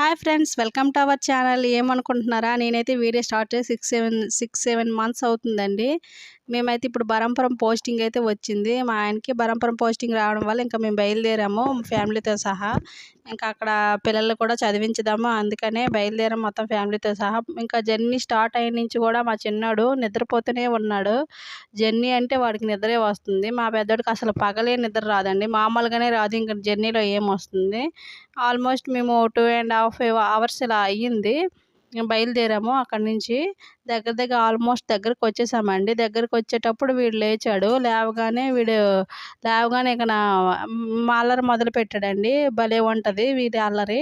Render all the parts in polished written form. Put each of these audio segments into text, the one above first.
Hi friends, welcome to our channel. ఏమనుకుంటున్నారా, నేనైతే video start చేసి 6-7 మంత్స్ అవుతుందండి. మేమైతే ఇప్పుడు బరంపురం పోస్టింగ్ అయితే వచ్చింది. మా ఆయనకి బరంపురం పోస్టింగ్ రావడం వల్ల ఇంకా మేము బయలుదేరాము ఫ్యామిలీతో సహా. ఇంకా అక్కడ పిల్లలు కూడా చదివించుదాము అందుకనే బయలుదేరాము మొత్తం ఫ్యామిలీతో సహా. ఇంకా జర్నీ స్టార్ట్ అయిన నుంచి కూడా మా చిన్నాడు నిద్రపోతూనే ఉన్నాడు. జర్నీ అంటే వాడికి నిద్రే వస్తుంది. మా పెద్దోడికి అసలు పగలే నిద్ర రాదండి, మామూలుగానే రాదు, ఇంకా జర్నీలో ఏమొస్తుంది. ఆల్మోస్ట్ మేము 2.5 అవర్స్ ఇలా అయ్యింది బయలుదేరాము. అక్కడి నుంచి దగ్గర ఆల్మోస్ట్ దగ్గరకు వచ్చేసామండి. దగ్గరకు వచ్చేటప్పుడు వీడు లేచాడు. లేవగానే ఇక మా అల్లరి మొదలు పెట్టాడండి. భలే ఉంటుంది వీడి అల్లరి.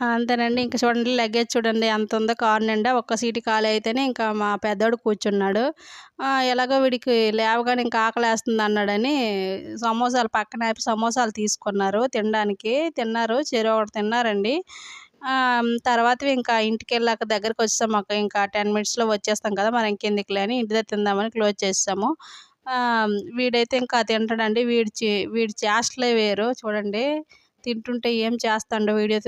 అంతేనండి. ఇంక చూడండి, లగేజ్ చూడండి ఎంత ఉందో కారు నిండా. ఒక్క సీటు ఖాళీ అయితేనే ఇంకా మా పెద్దోడు కూర్చున్నాడు. ఎలాగో వీడికి లేవగానే ఇంకా ఆకలేస్తుంది అన్నాడని సమోసాలు పక్కన ఆపి సమోసాలు తీసుకున్నారు తినడానికి. తిన్నారు, చెరో ఒకటి తిన్నారండి. తర్వాత ఇంకా ఇంటికి వెళ్ళాక దగ్గరకు వచ్చేసాం. మాకు ఇంకా 10 మినిట్స్లో వచ్చేస్తాం కదా, మరి ఇంకెందుకులే అని ఇంటి దగ్గర తిందామని క్లోజ్ చేసాము. వీడైతే ఇంకా తింటాడండి. వీడి చేష్టలే వేరు చూడండి. తింటుంటే ఏం చేస్తాడో వీడియో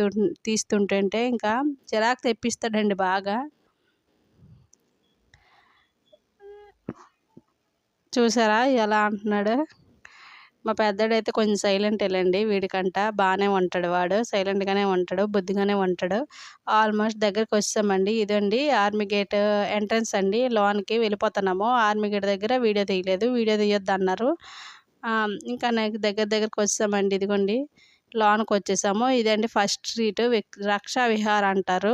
తీస్తుంటే ఇంకా చిరాకు తెప్పిస్తాడండి బాగా. చూసారా ఎలా అంటున్నాడు. మా పెద్దోడైతే కొంచెం సైలెంట్ వెళ్ళండి. వీడికంట బాగానే ఉంటాడు, వాడు సైలెంట్గానే ఉంటాడు, బుద్ధిగానే ఉంటాడు. ఆల్మోస్ట్ దగ్గరికి వచ్చామండి. ఇదండి ఆర్మీ గేట్ ఎంట్రన్స్ అండి. లోనికి వెళ్ళిపోతున్నాము. ఆర్మీ గేట్ దగ్గర వీడియో తీయలేదు, వీడియో తీయొద్దు అన్నారు. ఇంకా నాకు దగ్గరకు వచ్చామండి. ఇదిగోండి లోనికి వచ్చేసాము. ఇదండి ఫస్ట్ స్ట్రీట్, రక్షా విహార్ అంటారు.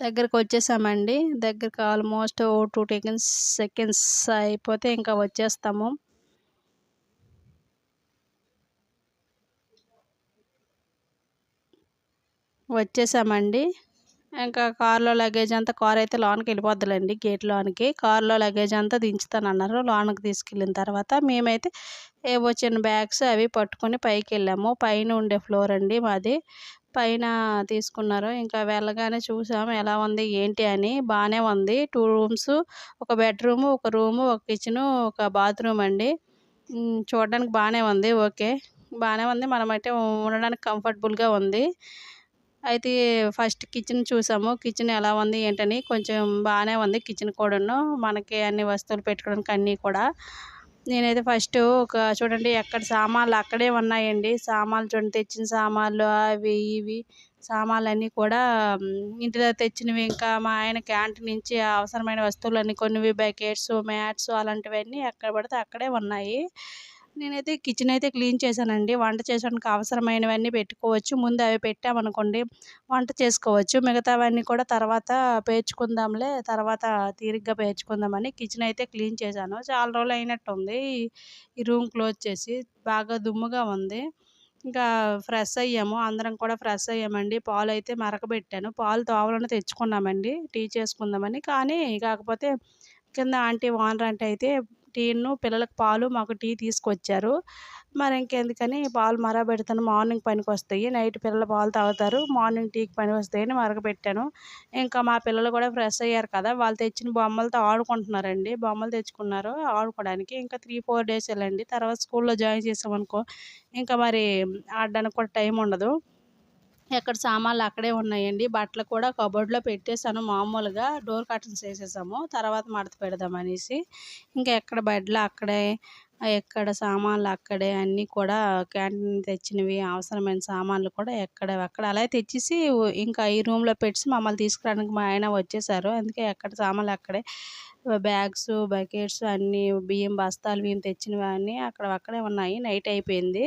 దగ్గరకు వచ్చేసామండి. దగ్గరకు ఆల్మోస్ట్ 2 సెకండ్స్ అయిపోతే ఇంకా వచ్చేస్తాము. వచ్చేసామండి. ఇంకా కారులో లగేజ్ అంతా, కారు అయితే లోనికి వెళ్ళిపోద్దులేండి గేట్ లోనికి. కారులో లగేజ్ అంతా దించుతానన్నారు. లోనికి తీసుకెళ్ళిన తర్వాత మేమైతే ఏవో చిన్న బ్యాగ్స్ అవి పట్టుకొని పైకి వెళ్ళాము. పైన ఉండే ఫ్లోర్ అండి మాది. పైన తీసుకున్నారు. ఇంకా వెళ్ళగానే చూసాము ఎలా ఉంది ఏంటి అని. బాగానే ఉంది. 2 రూమ్స్, ఒక బెడ్రూము, ఒక రూము, ఒక కిచెను, ఒక బాత్రూమ్ అండి. చూడడానికి బాగానే ఉంది. ఓకే, బాగానే ఉంది. మనమైతే ఉండడానికి కంఫర్టబుల్గా ఉంది. అయితే ఫస్ట్ కిచెన్ చూసాము. కిచెన్ ఎలా ఉంది ఏంటని. కొంచెం బాగానే ఉంది కిచెన్ కూడాను. మనకి అన్ని వస్తువులు పెట్టుకోవడానికి అన్నీ కూడా. నేనైతే ఫస్ట్ చూడండి ఎక్కడ సామాన్లు అక్కడే ఉన్నాయండి. సామాన్లు చూడండి, తెచ్చిన సామాన్లు అవి ఇవి సామాన్లు కూడా ఇంటి దగ్గర తెచ్చినవి. ఇంకా మా ఆయన క్యాంటీన్ నుంచి అవసరమైన వస్తువులన్నీ కొన్నివి, బకెట్స్, మ్యాట్స్ అలాంటివన్నీ ఎక్కడ పడితే అక్కడే ఉన్నాయి. నేనైతే కిచెన్ అయితే క్లీన్ చేశానండి. వంట చేయడానికి అవసరమైనవన్నీ పెట్టుకోవచ్చు. ముందు అవి పెట్టామనుకోండి వంట చేసుకోవచ్చు. మిగతావన్నీ కూడా తర్వాత పేర్చుకుందాంలే, తర్వాత తీరిగ్గా పేర్చుకుందామని కిచెన్ అయితే క్లీన్ చేశాను. చాలా రోజులు అయినట్టుంది ఈ రూమ్ క్లోజ్ చేసి. బాగా దుమ్ముగా ఉంది. ఇంకా ఫ్రెష్ అయ్యాము. అందరం కూడా ఫ్రెష్ అయ్యామండి. పాలు అయితే మరకబెట్టాను. పాలు తోవలను తెచ్చుకున్నామండి టీ చేసుకుందామని. కానీ కాకపోతే కింద ఆంటీ ఓనర్ ఆంటీ అయితే టీను పిల్లలకు పాలు, మాకు టీ తీసుకొచ్చారు. మరి ఇంకెందుకని పాలు మరగబెడతాను, మార్నింగ్ పనికొస్తాయి. నైట్ పిల్లలు పాలు తాగుతారు, మార్నింగ్ టీకి పని వస్తాయని మరగబెట్టాను. ఇంకా మా పిల్లలు కూడా ఫ్రెష్ అయ్యారు కదా, వాళ్ళు తెచ్చిన బొమ్మలతో ఆడుకుంటున్నారండి. బొమ్మలు తెచ్చుకున్నారు ఆడుకోవడానికి. ఇంకా 3-4 డేస్ వెళ్ళండి. తర్వాత స్కూల్లో జాయిన్ చేసామనుకో ఇంకా మరి ఆడడానికి కూడా టైం ఉండదు. ఎక్కడ సామాన్లు అక్కడే ఉన్నాయండి. బట్టలు కూడా కబోర్డ్లో పెట్టేశాను. మామూలుగా డోర్ కర్టన్స్ వేసేసాము, తర్వాత మడత పెడదామనేసి. ఇంకా ఎక్కడ బెడ్లు అక్కడే, ఎక్కడ సామాన్లు అక్కడే, అన్నీ కూడా క్యాంటీన్ తెచ్చినవి అవసరమైన సామాన్లు కూడా ఎక్కడవక్కడ అలా తెచ్చేసి ఇంకా ఈ రూమ్లో పెట్టి మమ్మల్ని తీసుకురావడానికి మా ఆయన వచ్చేసారు. అందుకే ఎక్కడ సామాన్లు అక్కడే. బ్యాగ్స్, బకెట్స్ అన్నీ, బియ్యం బస్తాలు మేము తెచ్చినవి అన్నీ అక్కడే ఉన్నాయి. నైట్ అయిపోయింది.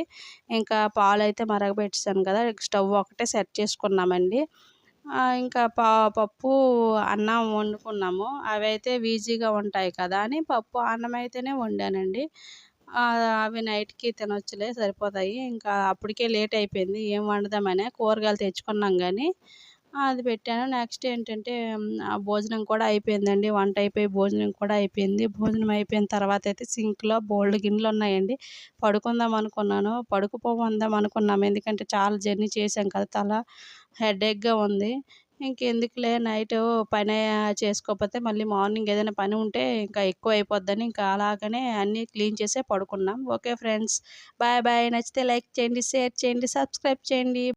ఇంకా పాలు అయితే మరగబెట్టేసాను కదా, స్టవ్ ఒకటే సెట్ చేసుకున్నామండి. ఇంకా పప్పు అన్నం వండుకున్నాము. అవి అయితే ఈజీగా ఉంటాయి కదా అని పప్పు అన్నం అయితేనే వండానండి. అవి నైట్కి తినొచ్చులే, సరిపోతాయి. ఇంకా అప్పటికే లేట్ అయిపోయింది, ఏం వండుదామని కూరగాయలు తెచ్చుకున్నాం కానీ అది పెట్టాను. నెక్స్ట్ ఏంటంటే భోజనం కూడా అయిపోయిందండి. వంట అయిపోయి భోజనం కూడా అయిపోయింది. భోజనం అయిపోయిన తర్వాత అయితే సింక్లో బోల్డ్ గిన్నెలు ఉన్నాయండి. పడుకుందాం అనుకున్నాను, పడుకుపోదాం అనుకున్నాము. ఎందుకంటే చాలా జర్నీ చేసాం కదా, తల హెడేక్గా ఉంది. ఇంకెందుకులే నైట్ పని చేసుకోకపోతే మళ్ళీ మార్నింగ్ ఏదైనా పని ఉంటే ఇంకా ఎక్కువ అయిపోద్దని ఇంకా అలాగనే అన్నీ క్లీన్ చేసే పడుకున్నాం. Okay friends, bye bye. నచ్చితే లైక్ చేయండి, షేర్ చేయండి, సబ్స్క్రైబ్ చేయండి.